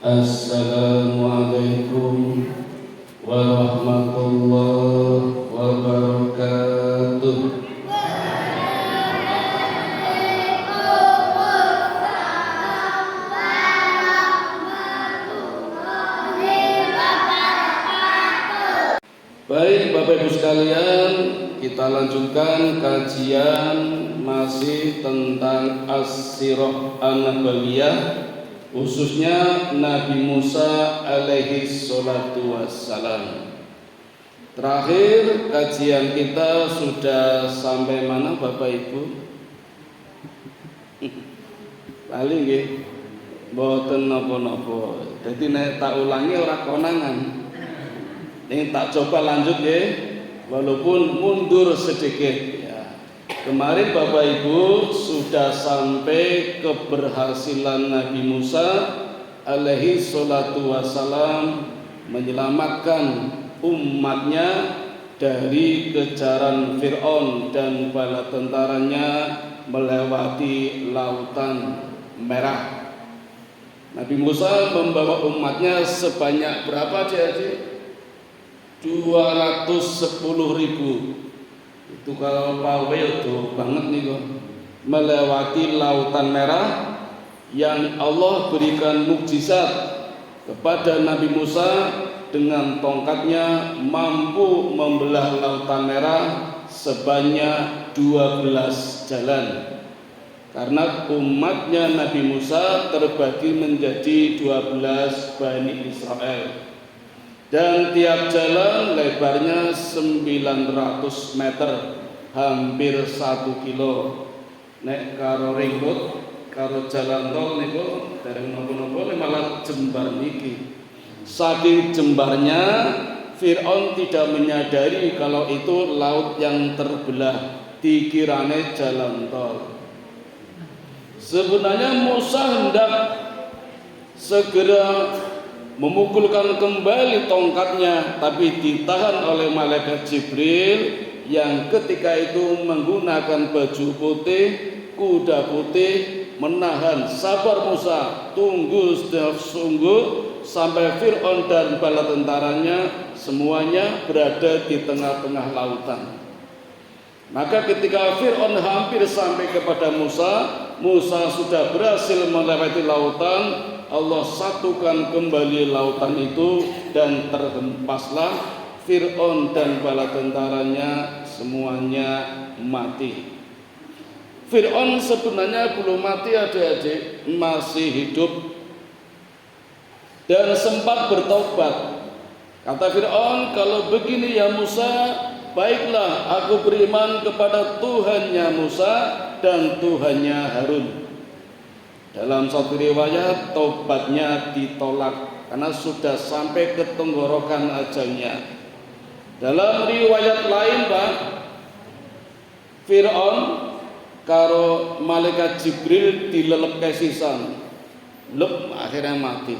Assalamualaikum warahmatullahi wabarakatuh. Baik Bapak Ibu sekalian, kita lanjutkan kajian masih tentang As-Sirah An-Nabawiyah, khususnya Nabi Musa alaihi salatu wassalam. Terakhir kajian kita sudah sampai mana Bapak Ibu? Paling nggih mboten napa-napa. Dadi nek tak ulangi ora konangan. Ini tak coba lanjut ya, walaupun mundur sedikit ya. Kemarin Bapak Ibu sudah sampai keberhasilan Nabi Musa alaihi salatu wassalam menyelamatkan umatnya dari kejaran Fir'aun dan bala tentaranya melewati lautan merah. Nabi Musa membawa umatnya sebanyak berapa adik-adik? 210.000. Itu kalau pawe itu banget nih kok. Melewati lautan merah yang Allah berikan mukjizat kepada Nabi Musa, dengan tongkatnya mampu membelah lautan merah sebanyak 12 jalan. Karena umatnya Nabi Musa terbagi menjadi 12 Bani Israel. Dan tiap jalan lebarnya 900 meter, hampir 1 kilo. Nek karo ring road, karo jalan tol niku dereng napa-napa malah jembar niki. Saking jembarnya, Fir'aun tidak menyadari kalau itu laut yang terbelah, dikirane jalan tol. Sebenarnya Musa hendak segera memukulkan kembali tongkatnya, tapi ditahan oleh malaikat Jibril yang ketika itu menggunakan baju putih, kuda putih, menahan. Sabar Musa, tunggu sungguh sampai Fir'aun dan bala tentaranya semuanya berada di tengah-tengah lautan. Maka ketika Fir'aun hampir sampai kepada Musa, Musa sudah berhasil melewati lautan. Allah satukan kembali lautan itu dan terhempaslah Fir'aun dan bala tentaranya semuanya mati. Fir'aun sebenarnya belum mati adik-adik, masih hidup dan sempat bertobat. Kata Fir'aun, kalau begini ya Musa, baiklah aku beriman kepada Tuhannya Musa dan Tuhannya Harun. Dalam satu riwayat tobatnya ditolak karena sudah sampai ke tenggorokan ajalnya. Dalam riwayat lain Pak, Fir'aun karo malaikat Jibril dilelep sisan, akhirnya mati.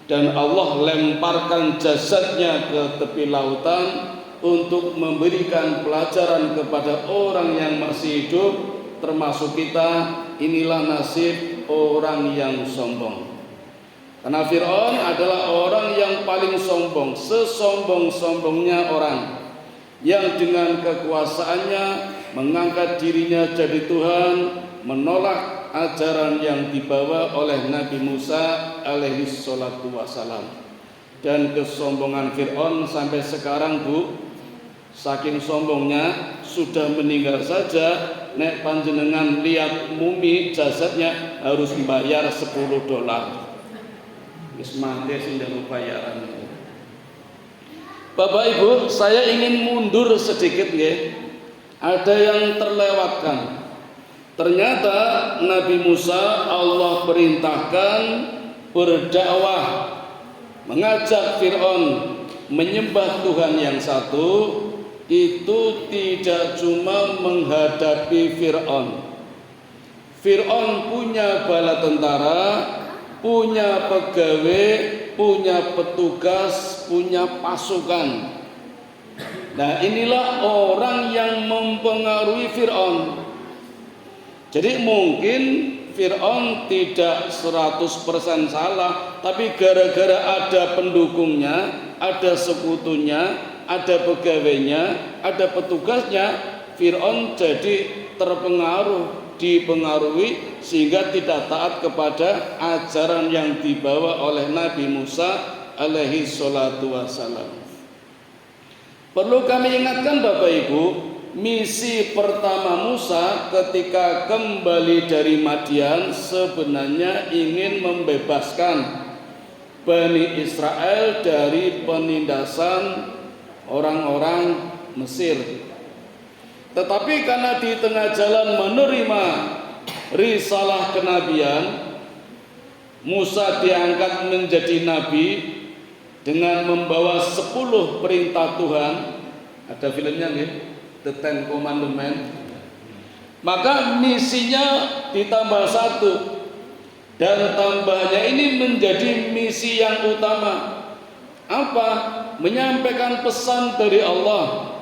Dan Allah lemparkan jasadnya ke tepi lautan untuk memberikan pelajaran kepada orang yang masih hidup, termasuk kita. Inilah nasib orang yang sombong. Karena Fir'aun adalah orang yang paling sombong, sesombong-sombongnya orang yang dengan kekuasaannya mengangkat dirinya jadi Tuhan, menolak ajaran yang dibawa oleh Nabi Musa alaihi salatu wassalam. Dan kesombongan Fir'aun sampai sekarang Bu, saking sombongnya sudah meninggal saja, nek panjenengan lihat mumi jasadnya harus membayar $10. Wis mati sing njaluk bayaran. Bapak Ibu, saya ingin mundur sedikit nggih. Ada yang terlewatkan. Ternyata Nabi Musa Allah perintahkan berdakwah, mengajak Fir'aun menyembah Tuhan yang satu. Itu tidak cuma menghadapi Fir'aun. Fir'aun punya bala tentara, punya pegawai, punya petugas, punya pasukan. Nah, inilah orang yang mempengaruhi Fir'aun. Jadi mungkin Fir'aun tidak 100% salah, tapi gara-gara ada pendukungnya, ada sekutunya, ada pegawainya, ada petugasnya, Fir'aun jadi terpengaruh, dipengaruhi sehingga tidak taat kepada ajaran yang dibawa oleh Nabi Musa alaihi salatu wassalam. Perlu kami ingatkan Bapak Ibu, misi pertama Musa ketika kembali dari Madian sebenarnya ingin membebaskan Bani Israel dari penindasan orang-orang Mesir. Tetapi karena di tengah jalan menerima risalah kenabian, Musa diangkat menjadi nabi dengan membawa 10 perintah Tuhan. Ada filmnya nih, The Ten Commandments. Maka misinya ditambah 1, dan tambahnya ini menjadi misi yang utama. Apa? Menyampaikan pesan dari Allah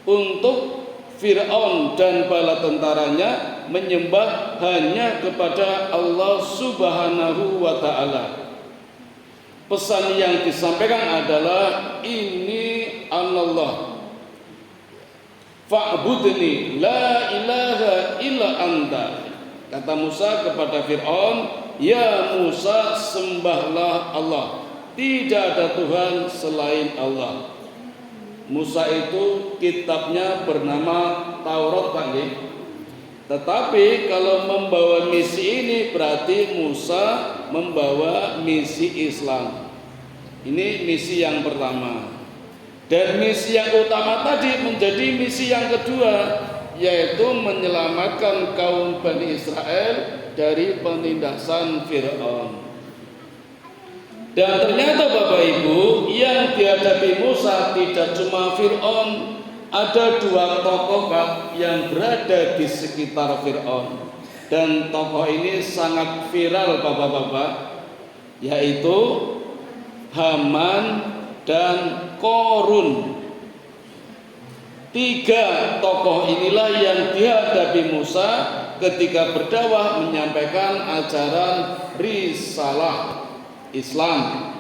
untuk Fir'aun dan bala tentaranya menyembah hanya kepada Allah Subhanahu wa ta'ala. Pesan yang disampaikan adalah ini Allah, fa'budni la ilaha illa anta. Kata Musa kepada Fir'aun, ya Musa, sembahlah Allah, tidak ada Tuhan selain Allah. Musa itu kitabnya bernama Taurat, Pak. Tetapi kalau membawa misi ini berarti Musa membawa misi Islam. Ini misi yang pertama. Dan misi yang utama tadi menjadi misi yang kedua, yaitu menyelamatkan kaum Bani Israel dari penindasan Fir'aun. Dan ternyata Bapak Ibu, yang dihadapi Musa tidak cuma Fir'aun, ada 2 tokoh yang berada di sekitar Fir'aun. Dan tokoh ini sangat viral Bapak-bapak, yaitu Haman dan Korun. 3 tokoh inilah yang dihadapi Musa ketika berdakwah menyampaikan ajaran risalah Islam.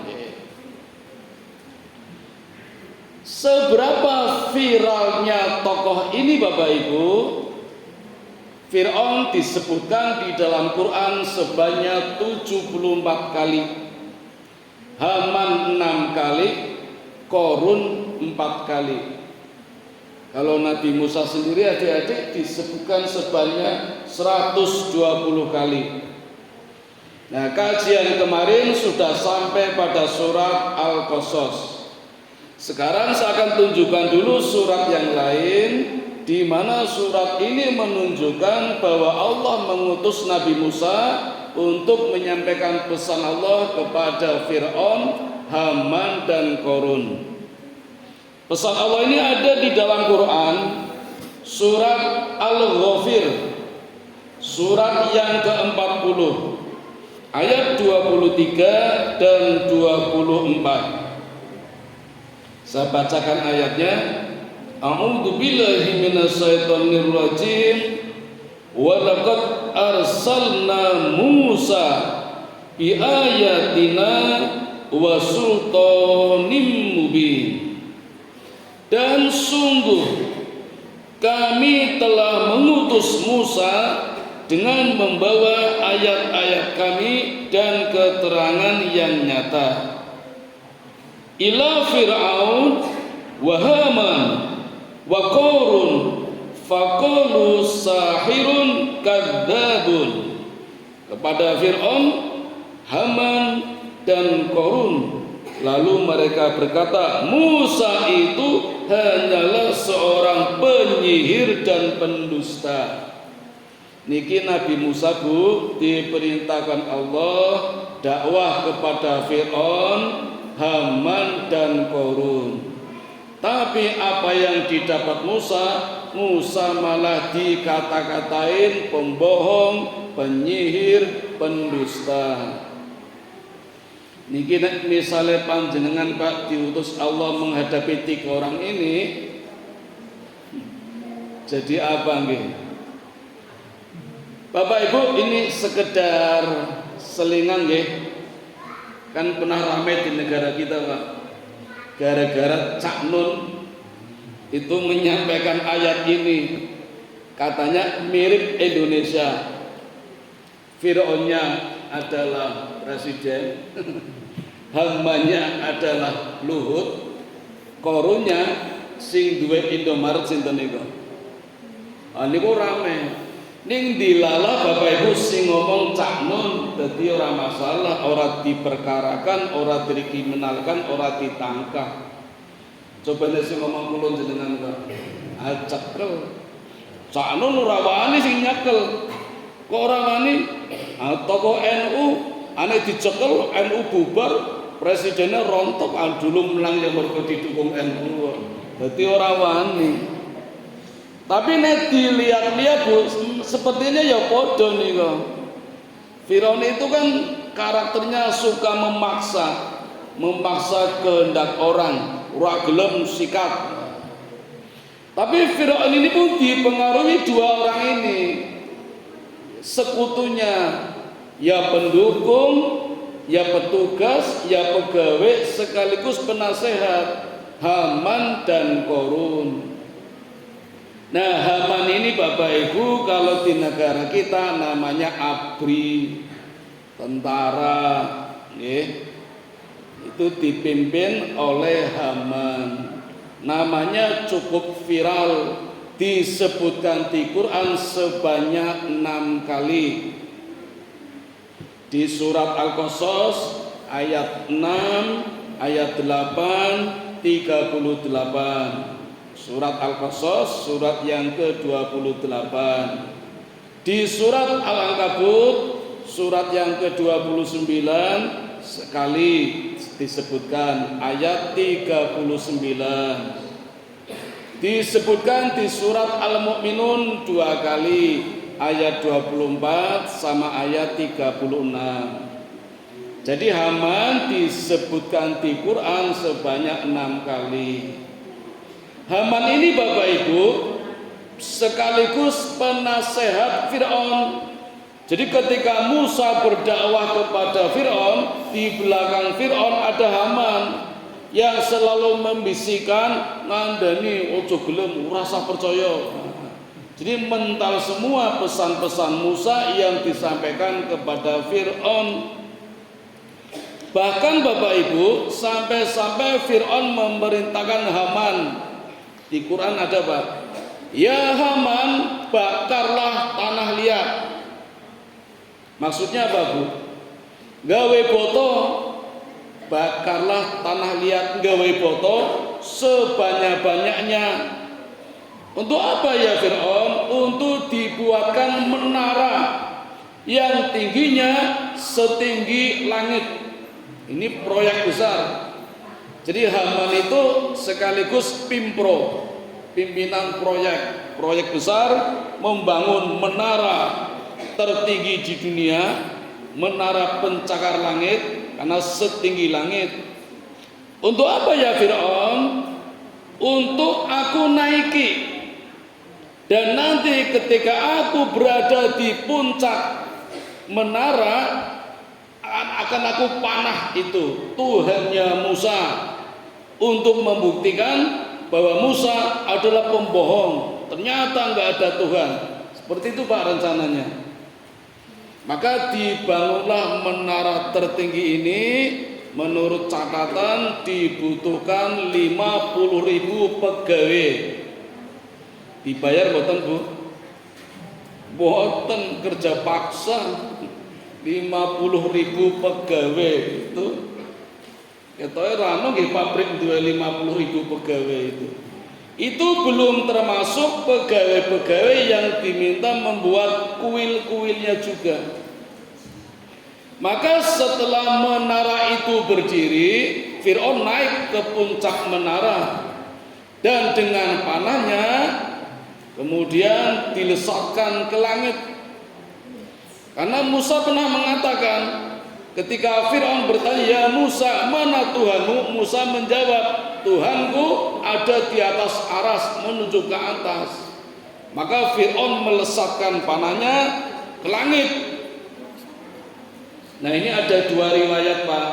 Seberapa viralnya tokoh ini Bapak Ibu? Fir'aun disebutkan di dalam Quran sebanyak 74 kali, Haman 6 kali, Korun 4 kali. Kalau Nabi Musa sendiri adik-adik disebutkan sebanyak 120 kali. Nah, kajian kemarin sudah sampai pada surat Al-Qasas. Sekarang saya akan tunjukkan dulu surat yang lain, di mana surat ini menunjukkan bahwa Allah mengutus Nabi Musa untuk menyampaikan pesan Allah kepada Fir'aun, Haman dan Korun. Pesan Allah ini ada di dalam Quran, surat Al-Ghafir, surat yang ke-40, ayat 23 dan 24. Saya bacakan ayatnya. A'udzu billahi minasyaitonir rajim. Wa laqad arsalna Musa bi ayatina wa sultanim mubin. Dan sungguh kami telah mengutus Musa dengan membawa ayat-ayat kami dan keterangan yang nyata ila Fir'aun wa Haman wa Korun faqalu sahirun kadzabun. Kepada Fir'aun, Haman dan Korun, lalu mereka berkata, Musa itu hanyalah seorang penyihir dan pendusta. Niki Nabi Musa Bu diperintahkan Allah dakwah kepada Fir'aun, Haman dan Korun. Tapi apa yang didapat Musa? Musa malah dikata-katain pembohong, penyihir, pendusta. Niki misalnya panjenengan Pak diutus Allah menghadapi 3 orang ini, jadi apa nggih? Bapak Ibu, ini sekedar selingan nggih. Kan pernah ramai di negara kita Pak, gara-gara Cak Nun itu menyampaikan ayat ini, katanya mirip Indonesia. Fir'aunnya adalah presiden, hambanya adalah Luhut, korunya sing duwe Indomaret sinten niku. Niku rame. Ning dilala Bapak Ibu sing ngomong Cak Nun dadi ora masalah, ora diperkarakan, ora dikriminalkan, ora ditangkap. Coba nek sing ngomong kula jenengan kok acekel. Cak Nun ora wani sing nyekel. Kok ora wani? Tokoh NU ane dicekel, NU bubar, presidennya rontok, dulu menang yang mergo didukung NU. Dadi ora wani. Tapi nek dilihat-lihat Bu, sepertinya ya podo nih kok. Firaun itu kan karakternya suka memaksa kehendak orang, ora gelem sikat. Tapi Firaun ini pun dipengaruhi dua orang ini, sekutunya, ya pendukung, ya petugas, ya pegawai, sekaligus penasehat, Haman dan Korun. Nah, Haman ini Bapak Ibu kalau di negara kita namanya ABRI, tentara, itu dipimpin oleh Haman. Namanya cukup viral, disebutkan di Quran sebanyak 6 kali. Di surat Al-Qasas ayat 6, ayat 8, 38. Surat Al-Qasas surat yang ke-28. Di surat Al-Ankabut surat yang ke-29 sekali disebutkan ayat 39. Disebutkan di surat Al-Mu'minun 2 kali ayat 24 sama ayat 36. Jadi Haman disebutkan di Quran sebanyak 6 kali. Haman ini Bapak Ibu sekaligus penasehat Fir'aun. Jadi ketika Musa berdakwah kepada Fir'aun, di belakang Fir'aun ada Haman yang selalu membisikkan, ngandani ojo gelem rasa percaya. Jadi mental semua pesan-pesan Musa yang disampaikan kepada Fir'aun. Bahkan Bapak Ibu sampai-sampai Fir'aun memerintahkan Haman. Di Quran ada Pak, ya Haman bakarlah tanah liat. Maksudnya apa Bu? Gawe boto, bakarlah tanah liat, gawe boto sebanyak-banyaknya. Untuk apa ya Fir'aun? Untuk dibuatkan menara yang tingginya setinggi langit. Ini proyek besar. Jadi Haman itu sekaligus pimpro, pimpinan proyek besar, membangun menara tertinggi di dunia, menara pencakar langit karena setinggi langit. Untuk apa ya Fir'aun? Untuk aku naiki, dan nanti ketika aku berada di puncak menara akan aku panah itu Tuhannya Musa, untuk membuktikan bahwa Musa adalah pembohong, ternyata nggak ada Tuhan. Seperti itu Pak rencananya. Maka dibangunlah menara tertinggi ini. Menurut catatan dibutuhkan 50.000 pegawai. Dibayar boten Bu? Boten, kerja paksa. 50.000 pegawai itu. Ketoke rano nggih pabrik duwe 50.000 pegawai itu. Itu belum termasuk pegawai-pegawai yang diminta membuat kuil-kuilnya juga. Maka setelah menara itu berdiri, Fir'aun naik ke puncak menara dan dengan panahnya kemudian dilesatkan ke langit. Karena Musa pernah mengatakan, ketika Fir'aun bertanya, ya Musa, mana Tuhanmu? Musa menjawab, Tuhanku ada di atas aras, menuju ke atas. Maka Fir'aun melesatkan panahnya ke langit. Nah ini ada dua riwayat Pak.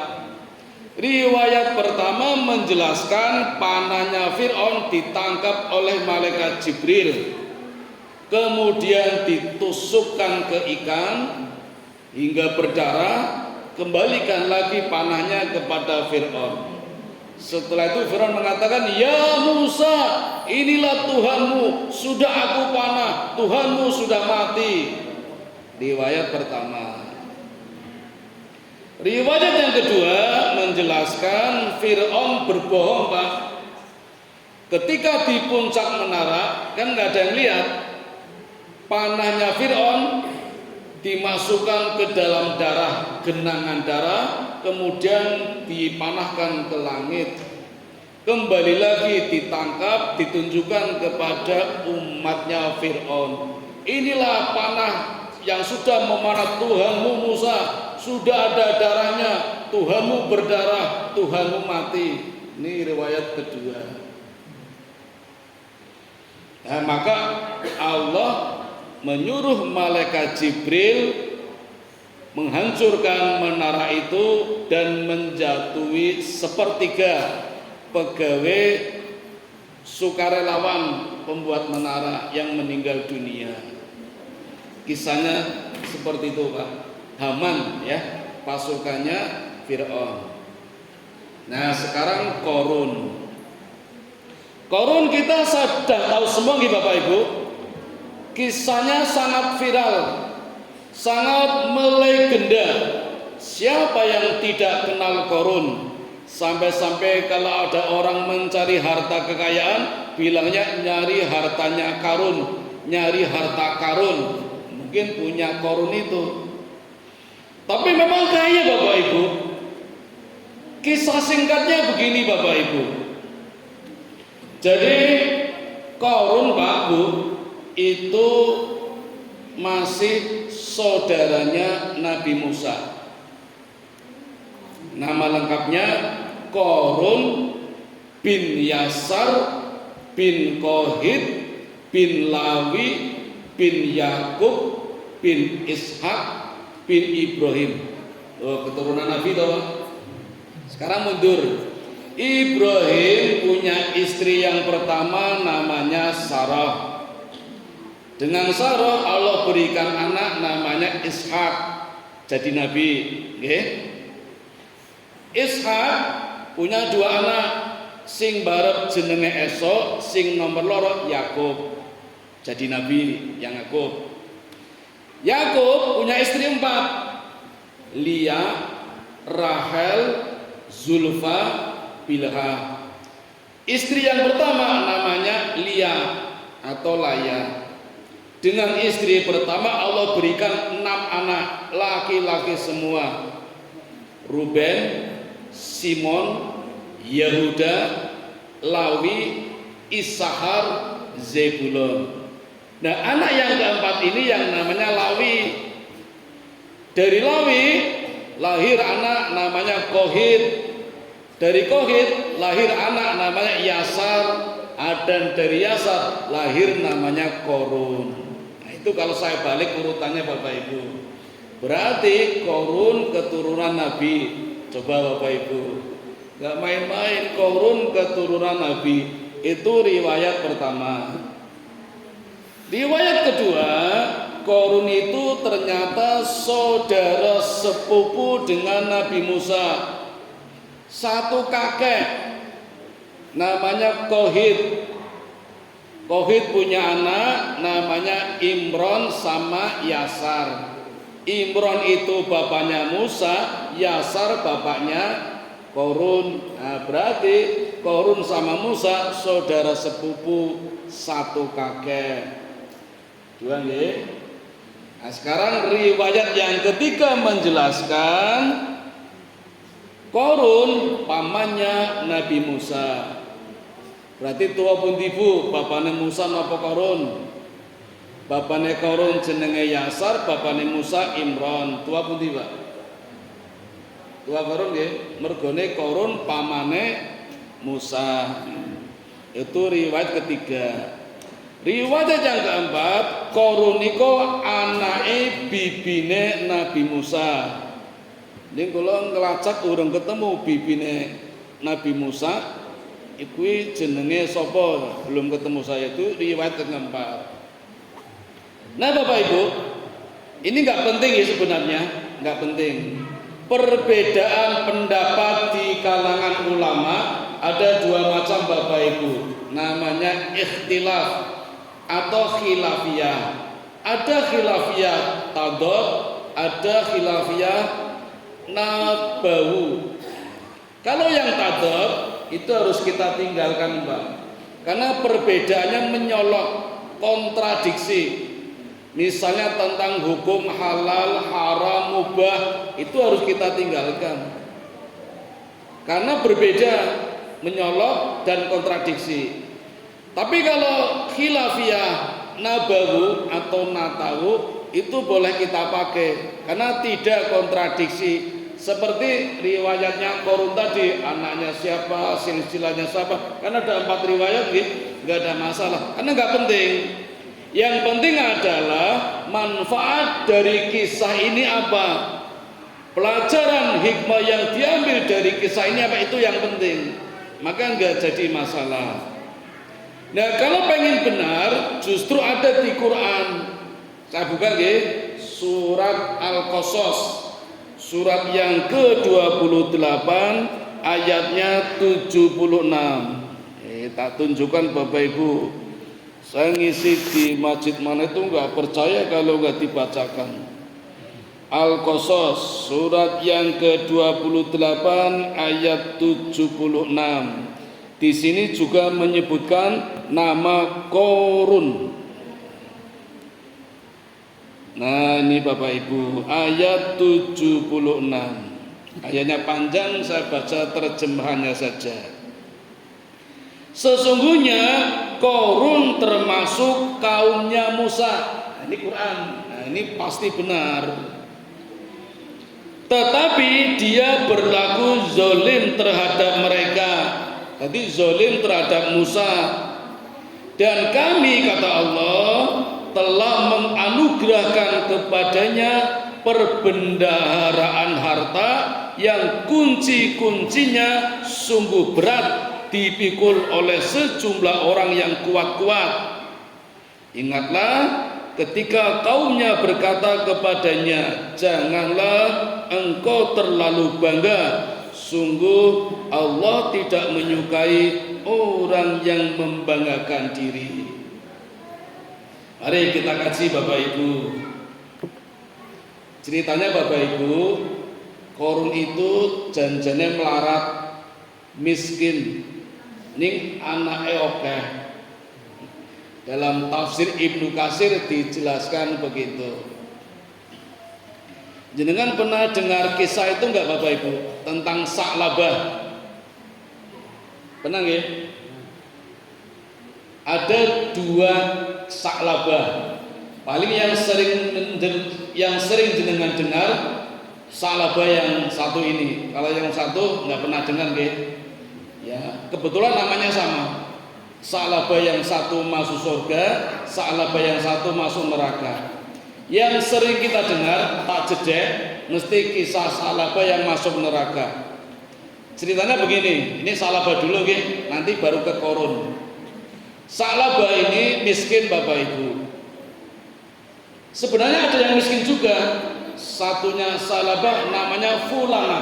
Riwayat pertama menjelaskan panahnya Fir'aun ditangkap oleh malaikat Jibril, kemudian ditusukkan ke ikan hingga berdarah, kembalikan lagi panahnya kepada Fir'aun. Setelah itu Fir'aun mengatakan, "Ya Musa, inilah Tuhanmu, sudah aku panah, Tuhanmu sudah mati." Riwayat pertama. Riwayat yang kedua menjelaskan Fir'aun berbohong, Pak. Ketika di puncak menara, kan nggak ada yang lihat, panahnya Fir'aun dimasukkan ke dalam darah, genangan darah, kemudian dipanahkan ke langit, kembali lagi ditangkap, ditunjukkan kepada umatnya Fir'aun. Inilah panah yang sudah memanah Tuhanmu Musa, sudah ada darahnya, Tuhanmu berdarah, Tuhanmu mati. Ini riwayat kedua. Nah, maka Allah menyuruh malaikat Jibril menghancurkan menara itu dan menjatuhi sepertiga pegawai sukarelawan pembuat menara yang meninggal dunia. Kisahnya seperti itu, Pak. Haman, ya, pasukannya Fir'aun. Nah, sekarang Korun. Korun kita sudah tahu semua, Bapak Ibu. Kisahnya sangat viral, sangat melegenda. Siapa yang tidak kenal Korun? Sampai-sampai kalau ada orang mencari harta kekayaan, bilangnya nyari hartanya Karun, nyari harta Karun. Mungkin punya Korun itu. Tapi memang kaya, Bapak Ibu. Kisah singkatnya begini, Bapak Ibu. Jadi Korun, Pak Bu, itu masih saudaranya Nabi Musa. Nama lengkapnya Korun bin Yasar bin Kohit bin Lawi bin Yakub bin Ishak bin Ibrahim. Keturunan Nabi toh. Sekarang mundur. Ibrahim punya istri yang pertama namanya Sarah. Dengan Sarah Allah berikan anak namanya Ishak, jadi nabi. Okay? Ishak punya dua anak, sing barep jenenge esok, sing nomor loro Yakub, jadi nabi yang Yakub. Yakub punya istri 4, Lia, Rahel, Zulfa, Bilha. Istri yang pertama namanya Lia atau Laya. Dengan istri pertama Allah berikan 6 anak laki-laki semua. Ruben, Simon, Yehuda, Lawi, Isahar, Zebulon. Nah, anak yang keempat ini yang namanya Lawi. Dari Lawi lahir anak namanya Kohit. Dari Kohit lahir anak namanya Yasar. Dan dari Yasar lahir namanya Korun. Itu kalau saya balik urutannya Bapak Ibu, berarti Korun keturunan Nabi. Coba Bapak Ibu, gak main-main, Korun keturunan Nabi. Itu riwayat pertama. Riwayat kedua, Korun itu ternyata saudara sepupu dengan Nabi Musa. Satu kakek, namanya Kohit. Kohit punya anak namanya Imron sama Yasar. Imron itu bapaknya Musa, Yasar bapaknya Korun. Nah, berarti Korun sama Musa saudara sepupu satu kakek. Dua nih. Nah, sekarang riwayat yang ketiga menjelaskan Korun pamannya Nabi Musa. Berarti tua pun tibu, bapaknya Musa napa Korun? Bapaknya Korun jenenge Yasar, bapaknya Musa Imron. Tua pun tiba. Tua Korun nggih, mergone Korun pamane Musa. Itu riwayat ketiga. Riwayat yang keempat, Korun niku anake bibine Nabi Musa. Ning kula ngelacak urung ketemu bibine Nabi Musa. Iku jenenge sapa? Belum ketemu saya, itu riwayat keempat. Nah Bapak Ibu, ini nggak penting ya sebenarnya, nggak penting. Perbedaan pendapat di kalangan ulama ada dua macam Bapak Ibu, namanya ikhtilaf atau khilafiyah. Ada khilafiyah tadad, ada khilafiyah nabawu. Kalau yang tadad itu harus kita tinggalkan Mbak, karena perbedaannya menyolok, kontradiksi. Misalnya tentang hukum halal, haram, mubah, itu harus kita tinggalkan karena berbeda, menyolok dan kontradiksi. Tapi kalau khilafiyah nabawu atau natawu itu boleh kita pakai karena tidak kontradiksi. Seperti riwayatnya Qarun tadi, anaknya siapa, silsilahnya siapa, karena ada 4 riwayat gitu, nggak ada masalah, karena nggak penting. Yang penting adalah manfaat dari kisah ini apa, pelajaran hikmah yang diambil dari kisah ini apa, itu yang penting, maka nggak jadi masalah. Nah kalau pengen benar justru ada di Quran. Saya buka nggih, surat Al-Qasas, surat yang ke-28 ayatnya 76. Tak tunjukkan Bapak Ibu. Saya ngisi di masjid mana itu nggak percaya kalau nggak dibacakan. Al-Qasas surat yang ke-28 ayat 76. Di sini juga menyebutkan nama Qarun. Nah ini Bapak Ibu, ayat 76. Ayatnya panjang, saya baca terjemahannya saja. Sesungguhnya Qarun termasuk kaumnya Musa. Nah, ini Quran. Nah, ini pasti benar. Tetapi dia berlaku zalim terhadap mereka. Tadi zalim terhadap Musa. Dan kami, kata Allah, telah menganugerahkan kepadanya perbendaharaan harta yang kunci-kuncinya sungguh berat dipikul oleh sejumlah orang yang kuat-kuat. Ingatlah ketika kaumnya berkata kepadanya, janganlah engkau terlalu bangga, sungguh Allah tidak menyukai orang yang membanggakan diri. Mari kita kaji Bapak Ibu. Ceritanya Bapak Ibu, Qarun itu janjane melarat, miskin, ning anake akeh. Dalam tafsir Ibnu Katsir dijelaskan begitu. Jenengan pernah dengar kisah itu enggak Bapak Ibu tentang Sa'labah? Pernah nggih? Ada 2 Sa'labah. Paling yang sering jenengan dengar Sa'labah yang satu ini. Kalau yang satu nggak pernah dengar nggih? Ya, kebetulan namanya sama. Sa'labah yang satu masuk surga, Sa'labah yang satu masuk neraka. Yang sering kita dengar tak jedek mesti kisah Sa'labah yang masuk neraka. Ceritanya begini, ini Sa'labah dulu nggih, nanti baru ke Qarun. Sa'labah ini miskin Bapak Ibu. Sebenarnya ada yang miskin juga. Satunya Sa'labah namanya Fulana.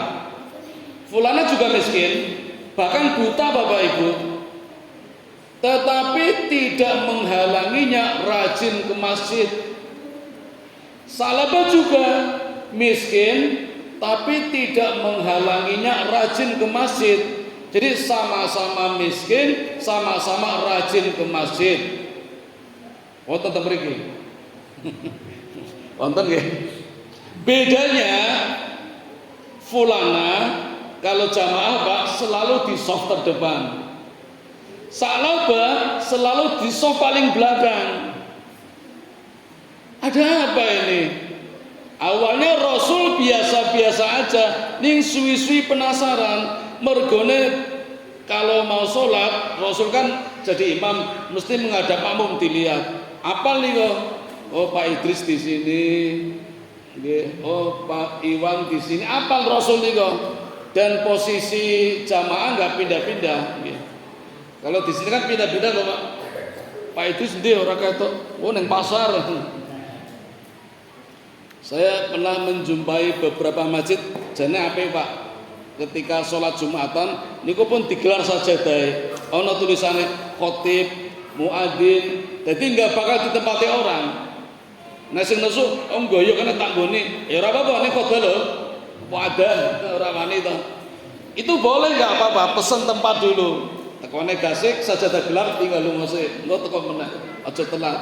Fulana juga miskin, bahkan buta Bapak Ibu. Tetapi tidak menghalanginya rajin ke masjid. Sa'labah juga miskin, tapi tidak menghalanginya rajin ke masjid. Jadi sama-sama miskin, sama-sama rajin ke masjid. Wonten teng mriki. Wonten nggih. Bedanya Fulana kalau jamaah Pak selalu di saf terdepan. Sa'labah selalu di saf paling belakang. Ada apa ini? Awalnya Rasul biasa-biasa aja, ning suwi-suwi penasaran. Mergone kalau mau sholat, Rasul kan jadi imam mesti menghadap makmum dilihat. Apa nih kok? Oh Pak Idris di sini. Oh Pak Iwan di sini apal Rasul niku dan posisi jamaah nggak pindah-pindah. Kalau di sini kan pindah-pindah loh Pak. Pak itu sendiri orang ketok, neng pasar. Saya pernah menjumpai beberapa masjid, jane apa Pak? Ketika sholat Jumatan, niku pun digelar sajadah. Ono tulisannya khotib, muadzin, jadi nggak bakal ditempati orang. Nah sing nesu, goyo karena tak goni, ya ora apa-apa, ini khotbah lho, muadzin, ora wani to. Itu boleh nggak apa-apa, pesen tempat dulu. Tekone gasik sajadah gelap tinggal lunga sik, engko teko meneh, aja telat.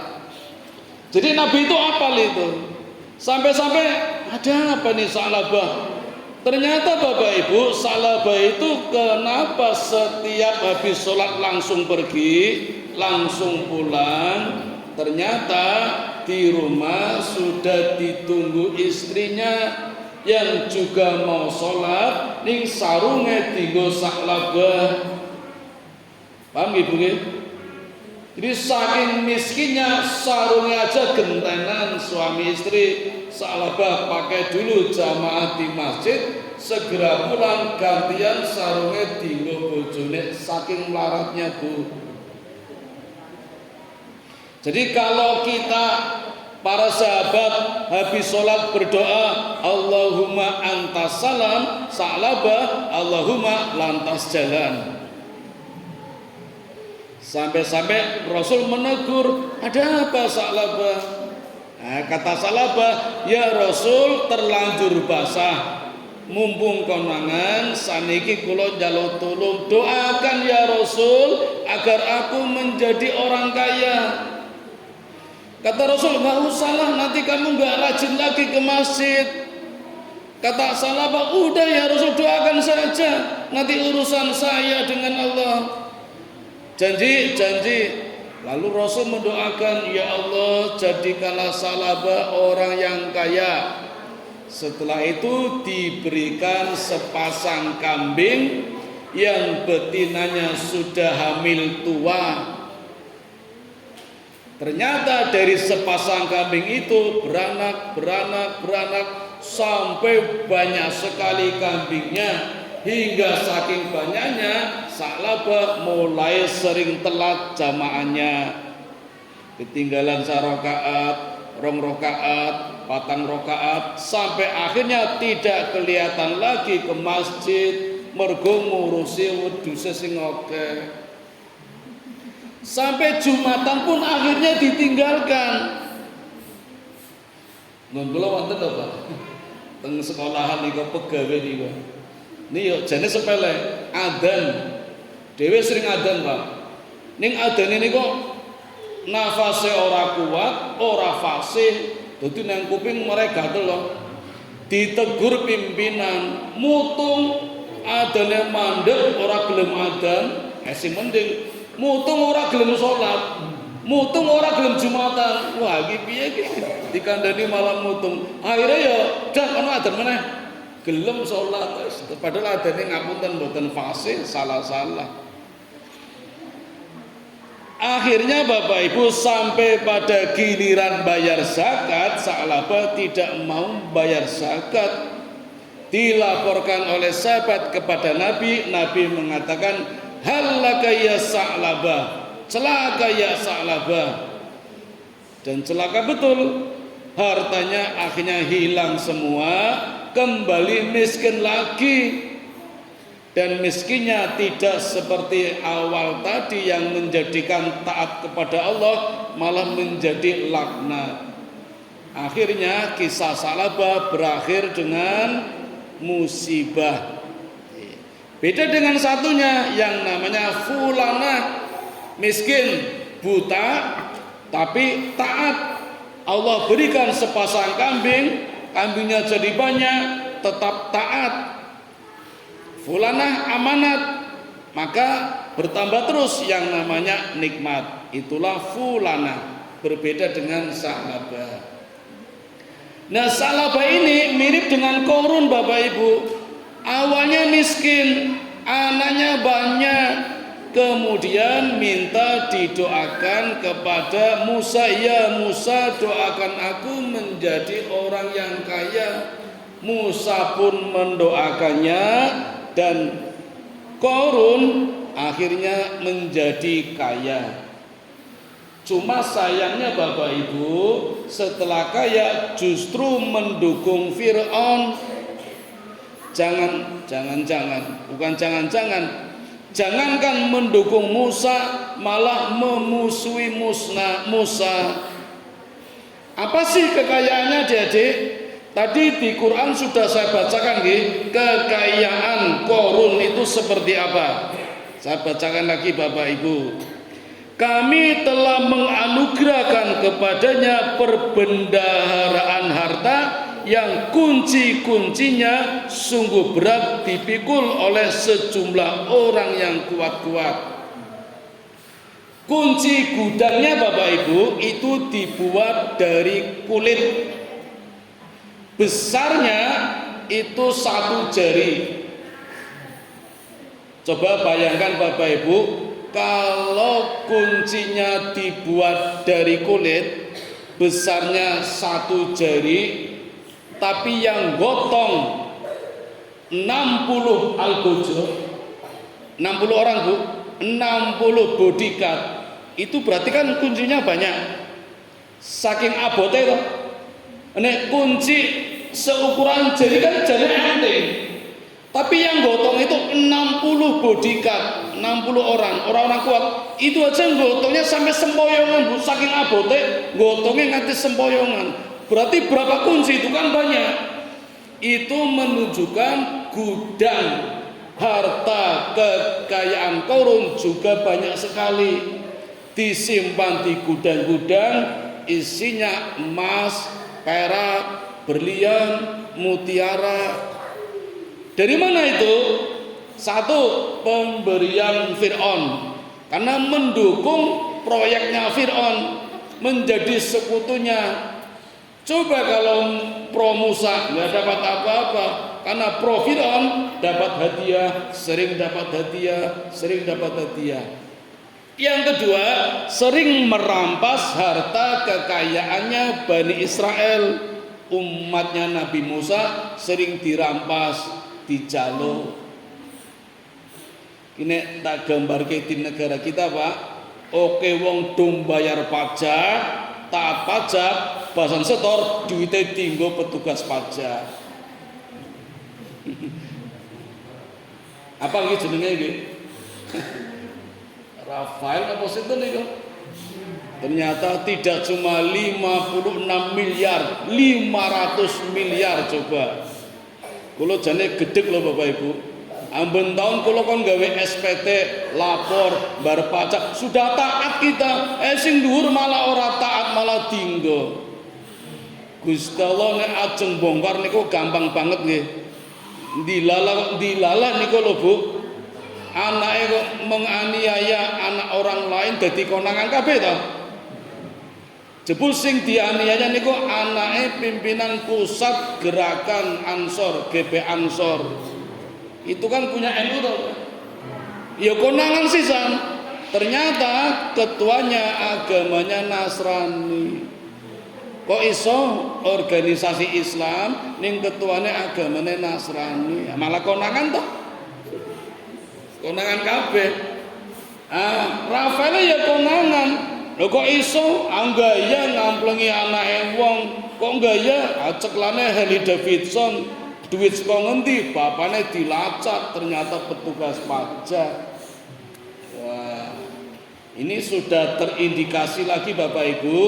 Jadi Nabi itu apal itu. Sampai-sampai ada apa nih salabah? Ternyata Bapak Ibu, salabah itu kenapa setiap habis sholat langsung pergi, langsung pulang? Ternyata di rumah sudah ditunggu istrinya yang juga mau sholat, ning sarunge dienggo salabah. Paham Ibu? Jadi saking miskinnya sarungnya aja gentenan suami istri, salabah pakai dulu jamaah di masjid, segera pulang gantian sarungnya dienggo bojone, saking melaratnya Bu. Jadi kalau kita para sahabat habis sholat berdoa Allahumma antas salam, salabah Allahumma lantas jalan. Sampai-sampai Rasul menegur, ada apa salabah? Nah, kata salabah, ya Rasul terlanjur basah. Mumpung konangan, saniki kula njaluk tulung, doakan ya Rasul agar aku menjadi orang kaya. Kata Rasul, nggak usahlah, nanti kamu nggak rajin lagi ke masjid. Kata salabah, udah ya Rasul doakan saja, nanti urusan saya dengan Allah. Janji. Lalu Rasul mendoakan, ya Allah jadikanlah salabah orang yang kaya. Setelah itu diberikan sepasang kambing yang betinanya sudah hamil tua. Ternyata dari sepasang kambing itu beranak sampai banyak sekali kambingnya. Hingga saking banyaknya salabah mulai sering telat jamaahnya, ketinggalan sarakaat, rong rokaat, patang rokaat, sampai akhirnya tidak kelihatan lagi ke masjid mergo ngurusi wedhuse sing akeh. Sampai Jumatan pun akhirnya ditinggalkan. Nun kula wonten to Pak, teng sekolahan niku pegawe niku. Nih yo jane sepele, adzan. Dhewe sering adzan, Pak. Ning adzan ini kok nafase ora kuat, ora fasih, dadi nang kuping mereka loh. Ditegur pimpinan, mutung adzane mandeg ora gelem adzan, sing mending mutung ora gelem salat, mutung ora gelem Jumatan. Wah, iki piye iki? Dikandani malam mutung. Akhirnya ya dah ono adzan meneh. Gelem salat, padahal adane ngapunten mboten fasih, salah-salah. Akhirnya Bapak Ibu sampai pada giliran bayar zakat, salabah tidak mau bayar zakat. Dilaporkan oleh sahabat kepada Nabi, Nabi mengatakan, halaka ya salabah, celaka ya salabah. Dan celaka betul, hartanya akhirnya hilang semua, kembali miskin lagi, dan miskinnya tidak seperti awal tadi yang menjadikan taat kepada Allah malah menjadi laknat. Akhirnya kisah salabah berakhir dengan musibah. Beda dengan satunya yang namanya fulanah, miskin, buta tapi taat. Allah berikan sepasang kambing, kambingnya jadi banyak, tetap taat. Fulanah amanat, maka bertambah terus yang namanya nikmat. Itulah fulanah, berbeda dengan salabah. Nah, salabah ini mirip dengan korun Bapak Ibu. Awalnya miskin, anaknya banyak, Kemudian minta didoakan kepada Musa, ya Musa doakan aku menjadi orang yang kaya. Musa pun mendoakannya dan Qarun akhirnya menjadi kaya. Cuma sayangnya Bapak Ibu, setelah kaya justru mendukung Fir'aun. Jangankan mendukung Musa, malah memusuhi Musa. Apa sih kekayaannya adik-adik? Tadi di Quran sudah saya bacakan kekayaan Qarun itu seperti apa. Saya bacakan lagi Bapak Ibu. Kami telah menganugerahkan kepadanya perbendaharaan harta yang kunci-kuncinya sungguh berat dipikul oleh sejumlah orang yang kuat-kuat. Kunci gudangnya Bapak Ibu itu dibuat dari kulit. Besarnya itu 1 jari. Coba bayangkan Bapak Ibu, kalau kuncinya dibuat dari kulit, besarnya 1 jari, tapi yang gotong 60 algojo, 60 orang Bu, 60 bodyguard, itu berarti kan kuncinya banyak. Saking abote itu, nek kunci seukuran jari kan jari anting, tapi yang gotong itu 60 bodyguard, 60 orang kuat. Itu aja gotongnya sampai sempoyongan Bu, saking abote gotongnya nganti sempoyongan. Berarti berapa kunci itu kan banyak. Itu menunjukkan gudang harta kekayaan Qarun juga banyak sekali. Disimpan di gudang-gudang, isinya emas, perak, berlian, mutiara. Dari mana itu? Satu, pemberian Fir'aun, karena mendukung proyeknya Fir'aun, menjadi sekutunya. Coba kalau pro Musa nggak dapat apa-apa, karena pro Fir'aun dapat hadiah, sering dapat hadiah. Yang kedua, sering merampas harta kekayaannya Bani Israel. Umatnya Nabi Musa sering dirampas, dijalo. Ini tak gambar di negara kita Pak. Oke wong dong bayar pajak, taat pajak, bahasan setor, duitnya tinggal petugas pajak. Apa gitu jenenge iki? Rafael apa sinten niku? Ternyata tidak cuma 56 miliar, 500 miliar coba. Kulo jane gedeg lho Bapak Ibu. Amben tahun kulo kon gawe SPT, lapor, bar pajak, sudah taat kita. Sing dhuwur malah ora taat, malah dinggo. Gusti Allah nek ajeng bongkar niku gampang banget nggih. Dilalah niku lho Bu. Anake kok menganiaya anak orang lain dadi konangan kabeh to. Jebul sing dianiaya niku anake pimpinan pusat gerakan Ansor, GP Ansor. Itu kan punya NU to. Ya konangan sisan. Ternyata ketuanya agamanya Nasrani. Kok iso organisasi Islam ning ketuanya agamanya Nasrani? Malah konangan toh. Konangan kabeh. Rafael ya konangan. Lho kok iso anggaya ngamplengi anake wong, kok gaya aceklane Harley Davidson, duit saka ngendi? Bapakne dilacak, ternyata petugas pajak. Wah, ini sudah terindikasi lagi Bapak Ibu,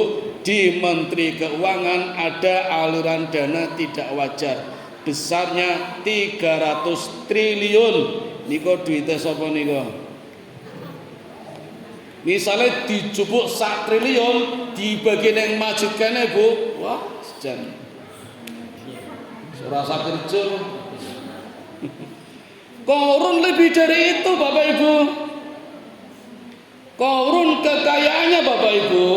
di Menteri Keuangan ada aliran dana tidak wajar. Besarnya 300 triliun. Niko duitnya sapa niko? Misalnya dijupuk 1 triliun dibagi yang masjid kene Bu, wah sejan rasa kerja. Qarun lebih dari itu Bapak Ibu. Qarun kekayaannya Bapak Ibu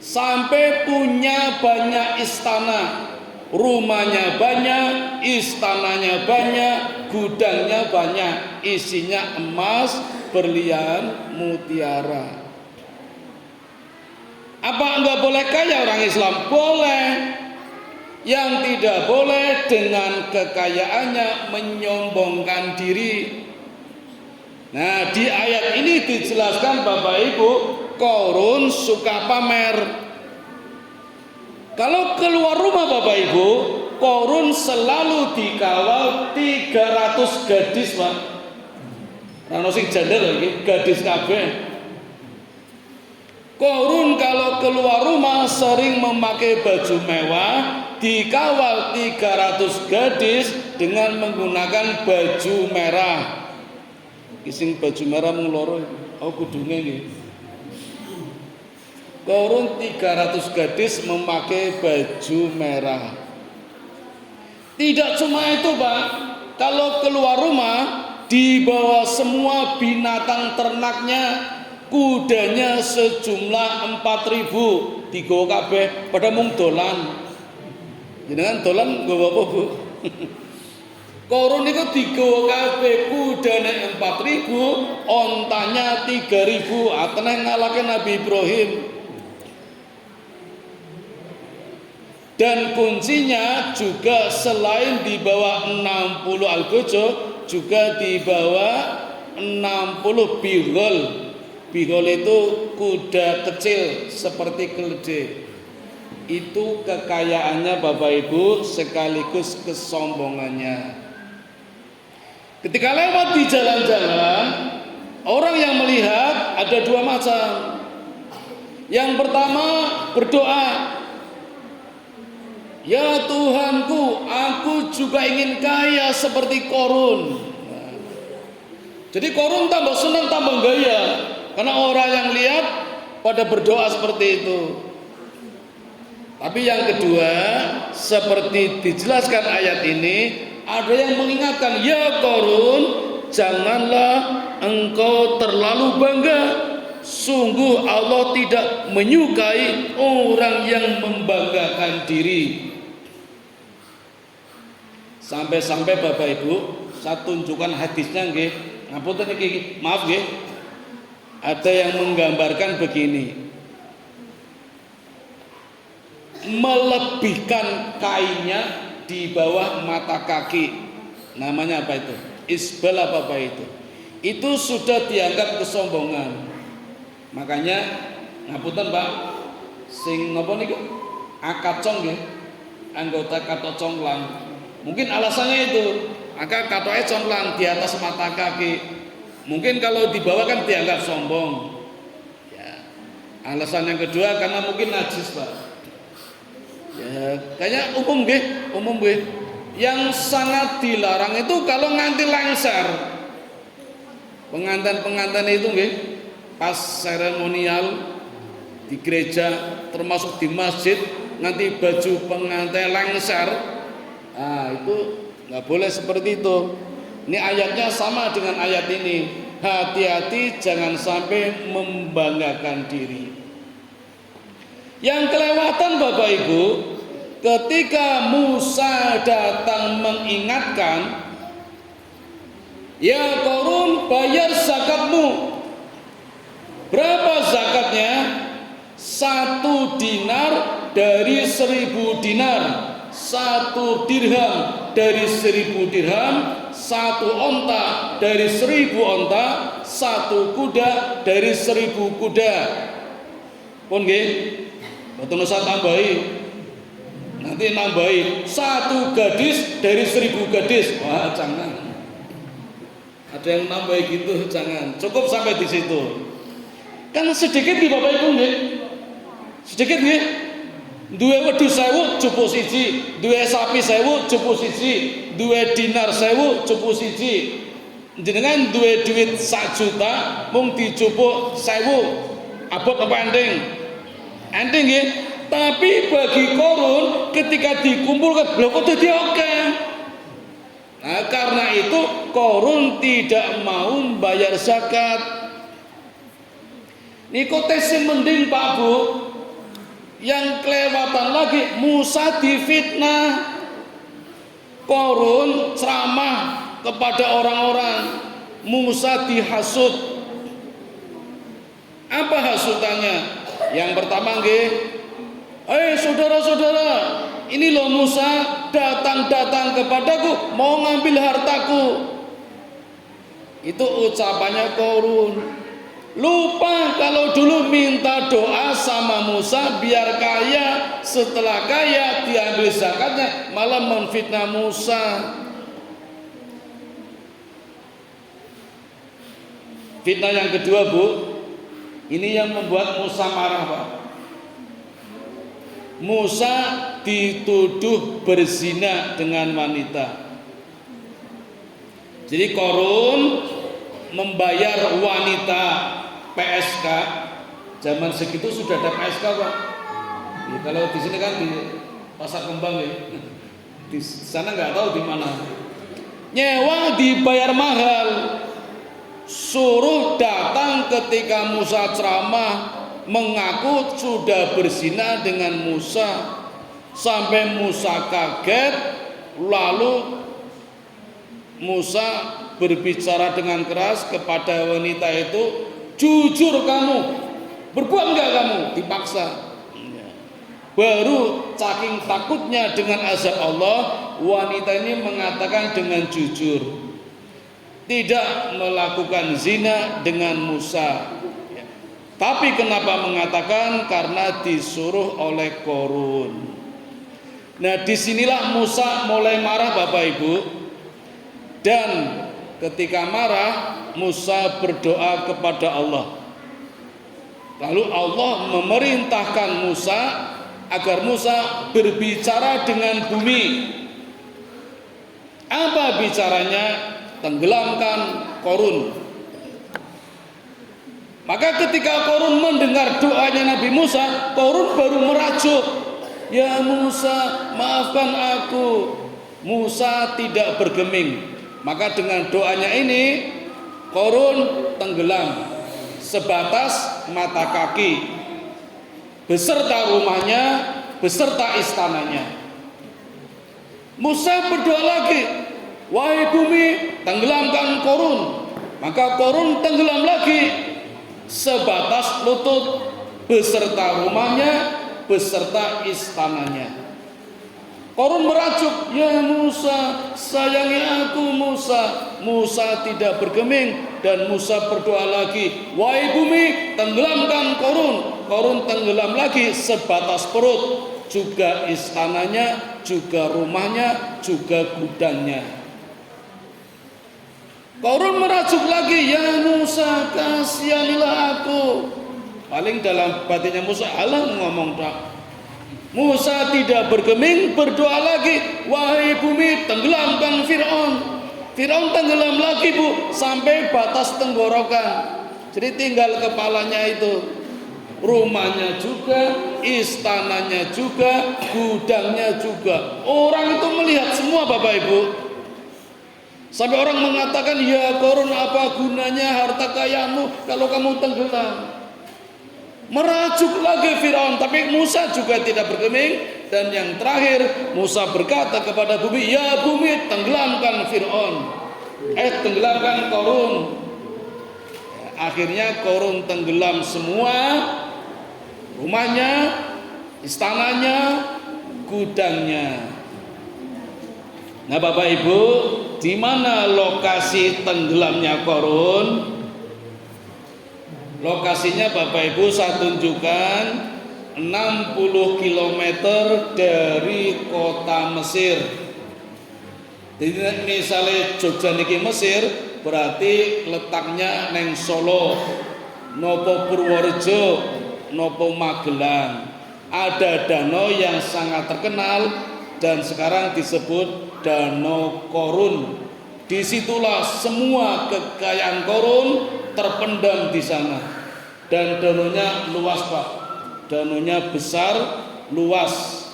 sampai punya banyak istana, rumahnya banyak, istananya banyak, gudangnya banyak, isinya emas, berlian, mutiara. Apa enggak boleh kaya orang Islam? Boleh. Yang tidak boleh dengan kekayaannya menyombongkan diri. Nah, di ayat ini dijelaskan Bapak Ibu, Qarun suka pamer. Kalau keluar rumah Bapak Ibu, Qarun selalu dikawal 300 gadis, Pak. Rano sing janda lagi, gadis kabeh. Qarun kalau keluar rumah sering memakai baju mewah, dikawal 300 gadis dengan menggunakan baju merah. Kising baju merah mung loro, kudunge nggih. Qarun 300 gadis memakai baju merah. Tidak cuma itu, Pak. Kalau keluar rumah dibawa semua binatang ternaknya, kudanya sejumlah 4.000 digawa kabeh pada mung dolan. Jenengan dolan nggawa apa, Bu? Qarun niku digawa kabeh, kudane 4.000, ontanya 3.000, atene ngalahke Nabi Ibrahim. Dan kuncinya juga selain dibawa 60 algojo, juga dibawa 60 bigol. Bigol itu kuda kecil seperti keledai. Itu kekayaannya Bapak Ibu sekaligus kesombongannya. Ketika lewat di jalan-jalan, orang yang melihat ada dua macam. Yang pertama berdoa, ya Tuhanku, aku juga ingin kaya seperti Qarun. Nah, jadi Qarun tambah senang, tambah gaya, karena orang yang lihat pada berdoa seperti itu. Tapi yang kedua, seperti dijelaskan ayat ini, ada yang mengingatkan, ya Qarun, janganlah engkau terlalu bangga. Sungguh Allah tidak menyukai orang yang membanggakan diri. Sampai-sampai Bapak Ibu, saya tunjukkan hadisnya nggih. Ngapunten iki, maaf nggih. Ada yang menggambarkan begini. Melebihkan kainnya di bawah mata kaki. Namanya apa itu? Isbal apa itu? Itu sudah dianggap kesombongan. Makanya ngapunten Pak, sing napa niku? Akacong nggih. Anggota kato conglang. Mungkin alasannya itu, maka katoke conglang di atas mata kaki. Mungkin kalau dibawa kan dianggap sombong. Ya. Alasan yang kedua karena mungkin najis, Pak. Ya, kayaknya umum nggih. Yang sangat dilarang itu kalau nganti lengser. Pengantin-pengantin itu nggih, pas seremonial di gereja termasuk di masjid nanti baju pengantin lengser, nah itu nggak boleh seperti itu. Ini ayatnya sama dengan ayat ini, hati-hati jangan sampai membanggakan diri. Yang kelewatan Bapak Ibu, ketika Musa datang mengingatkan, ya Qarun, bayar zakatmu. Berapa zakatnya? 1 dinar dari 1.000 dinar, 1 dirham dari 1.000 dirham, 1 onta dari 1.000 onta, 1 kuda dari 1.000 kuda. Pun nggih, mboten usah tambahi. Nanti nambahi 1 gadis dari 1.000 gadis. Wah, jangan. Ada yang nambahi gitu, jangan. Cukup sampai di situ. Kan sedikit nggih Bapak Ibu nggih. Sedikit nggih. Duwe wedhus 1.000 cupu siji, duwe sapi 1.000 cupu siji, duwe dinar 1.000 cupu siji. Jenengan duwe duit 1 juta mung dicupuk 1.000. Abot apa enteng? Enteng nggih. Tapi bagi Qarun ketika dikumpulkan lho kok dadi akeh. Nah, karena itu Qarun tidak mau membayar zakat. Niku tesih mending Pak Bu. Yang kelewatan lagi Musa difitnah. Qarun ceramah kepada orang-orang. Musa dihasut. Apa hasutannya? Yang pertama saudara-saudara, ini loh Musa datang kepadaku mau ngambil hartaku. Itu ucapannya Korun. Lupa kalau dulu minta doa sama Musa biar kaya, setelah kaya diambil zakatnya, malah menfitnah Musa. Fitnah yang kedua, Bu, ini yang membuat Musa marah, Pak. Musa dituduh berzina dengan wanita. Jadi Korun membayar wanita PSK. Zaman segitu sudah ada PSK, Pak. Ya, kalau di sini kan di Pasar Kembang ya. Di sana nggak tahu di mana. Nyewa dibayar mahal. Suruh datang ketika Musa ceramah, mengaku sudah berzina dengan Musa. Sampai Musa kaget, lalu Musa berbicara dengan keras kepada wanita itu, jujur kamu, berbuat enggak kamu? Dipaksa. Baru saking takutnya dengan azab Allah, wanita ini mengatakan dengan jujur, tidak melakukan zina dengan Musa. Tapi kenapa mengatakan? Karena disuruh oleh Korun. Nah, disinilah Musa mulai marah, Bapak Ibu. Dan ketika marah, Musa berdoa kepada Allah. Lalu Allah memerintahkan Musa agar Musa berbicara dengan bumi. Apa bicaranya? Tenggelamkan Korun. Maka ketika Korun mendengar doanya Nabi Musa, Korun baru merajuk, ya Musa, maafkan aku. Musa tidak bergeming. Maka dengan doanya ini Korun tenggelam sebatas mata kaki, beserta rumahnya, beserta istananya. Musa berdoa lagi, wahai bumi, tenggelamkan Korun. Maka Korun tenggelam lagi sebatas lutut, beserta rumahnya, beserta istananya. Korun merajuk, ya Musa, sayangi aku Musa. Musa tidak bergeming dan Musa berdoa lagi, wahai bumi, tenggelamkan Korun. Korun tenggelam lagi sebatas perut, juga istananya, juga rumahnya, juga gudangnya. Korun merajuk lagi, ya Musa, kasihanilah aku. Paling dalam batinnya Musa, Allah ngomong tak. Musa tidak bergeming, berdoa lagi, wahai bumi, tenggelamkan Fir'aun. Fir'aun tenggelam lagi, Bu, sampai batas tenggorokan. Jadi tinggal kepalanya itu. Rumahnya juga, istananya juga, gudangnya juga. Orang itu melihat semua, Bapak Ibu. Sampai orang mengatakan, ya Korun, apa gunanya harta kayamu kalau kamu tenggelam? Merajuk lagi Firaun, tapi Musa juga tidak bergeming. Dan yang terakhir, Musa berkata kepada bumi, ya bumi, tenggelamkan Firaun, tenggelamkan Korun. Akhirnya Korun tenggelam semua, rumahnya, istananya, gudangnya. Nah, Bapak Ibu, di mana lokasi tenggelamnya Korun? Lokasinya Bapak Ibu saya tunjukkan, 60 km dari kota Mesir. Jadi misalnya Jogja niki Mesir, berarti letaknya neng Solo, nopo Purworejo, nopo Magelang. Ada danau yang sangat terkenal dan sekarang disebut Danau Korun. Disitulah semua kekayaan Korun terpendam di sana. Dan danaunya luas, Pak. Danaunya besar, luas.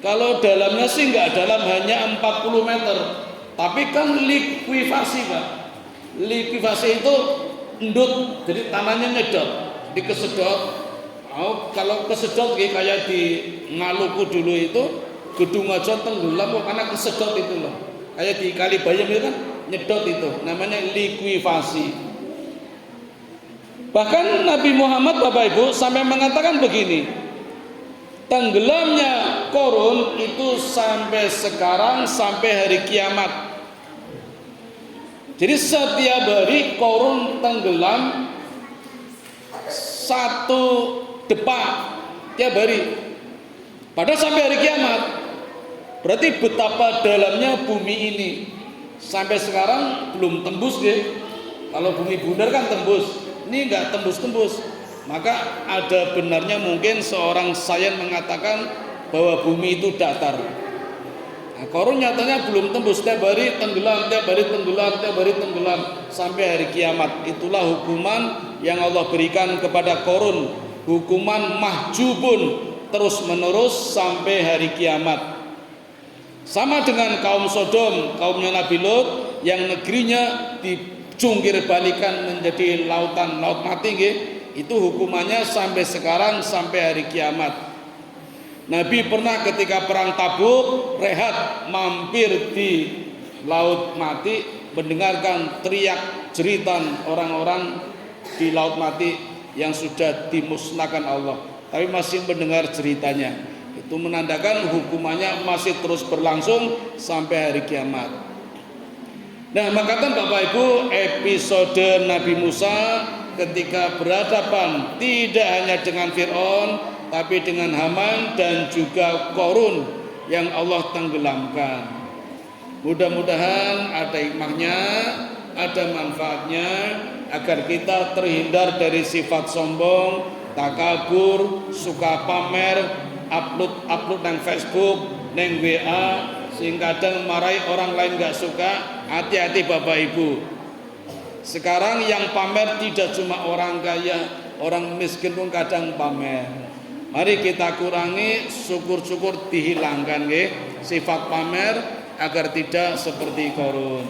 Kalau dalamnya sih nggak dalam, hanya 40 meter. Tapi kan likuifasi, Pak. Likuifasi itu endut, jadi tanahnya nyedot, dikesedot. Oh, kalau kesedot kayak di Maluku dulu itu, Gedung Aja tenggelam karena kesedot itu loh. kayak di Kali Bayam itu kan nyedot itu, namanya likuifasi. Bahkan Nabi Muhammad Bapak Ibu sampai mengatakan begini, tenggelamnya korun itu sampai sekarang sampai hari kiamat. Jadi setiap hari korun tenggelam satu depak tiap hari, padahal sampai hari kiamat. Berarti betapa dalamnya bumi ini sampai sekarang belum tembus ya. Kalau bumi bundar kan tembus, ini enggak tembus-tembus. Maka ada benarnya mungkin seorang sains mengatakan bahwa bumi itu datar. Nah, korun nyatanya belum tembus, tiap hari tenggelam, tiap hari tenggelam, tiap hari tenggelam sampai hari kiamat. Itulah hukuman yang Allah berikan kepada korun, hukuman mahjubun terus menerus sampai hari kiamat. Sama dengan kaum Sodom, kaumnya Nabi Lot yang negerinya dicungkir balikan menjadi lautan, laut mati nggih. Itu hukumannya sampai sekarang sampai hari kiamat. Nabi pernah ketika perang Tabuk rehat mampir di laut mati mendengarkan teriak jeritan orang-orang di laut mati yang sudah dimusnahkan Allah, tapi masih mendengar ceritanya. Itu menandakan hukumannya masih terus berlangsung sampai hari kiamat. Nah, maka Bapak Ibu, episode Nabi Musa ketika berhadapan tidak hanya dengan Fir'aun tapi dengan Haman dan juga Korun yang Allah tenggelamkan. Mudah-mudahan ada hikmahnya, ada manfaatnya agar kita terhindar dari sifat sombong, takabur, suka pamer, upload nang Facebook, nang WA, sehingga kadang marahi orang lain nggak suka. Hati-hati Bapak Ibu. Sekarang yang pamer tidak cuma orang kaya, orang miskin pun kadang pamer. Mari kita kurangi, syukur-syukur dihilangkan sifat pamer agar tidak seperti Korun.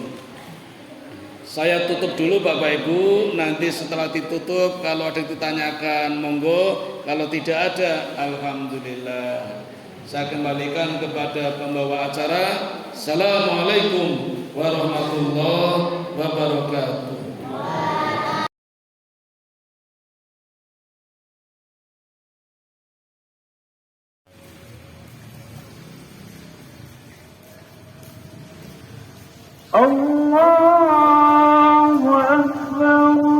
Saya tutup dulu Bapak Ibu, nanti setelah ditutup kalau ada yang ditanyakan monggo, kalau tidak ada alhamdulillah. Saya kembalikan kepada pembawa acara. Assalamualaikum warahmatullahi wabarakatuh. Allahu Akbar.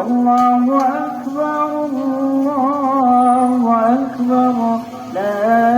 الله أكبر الله أكبر لا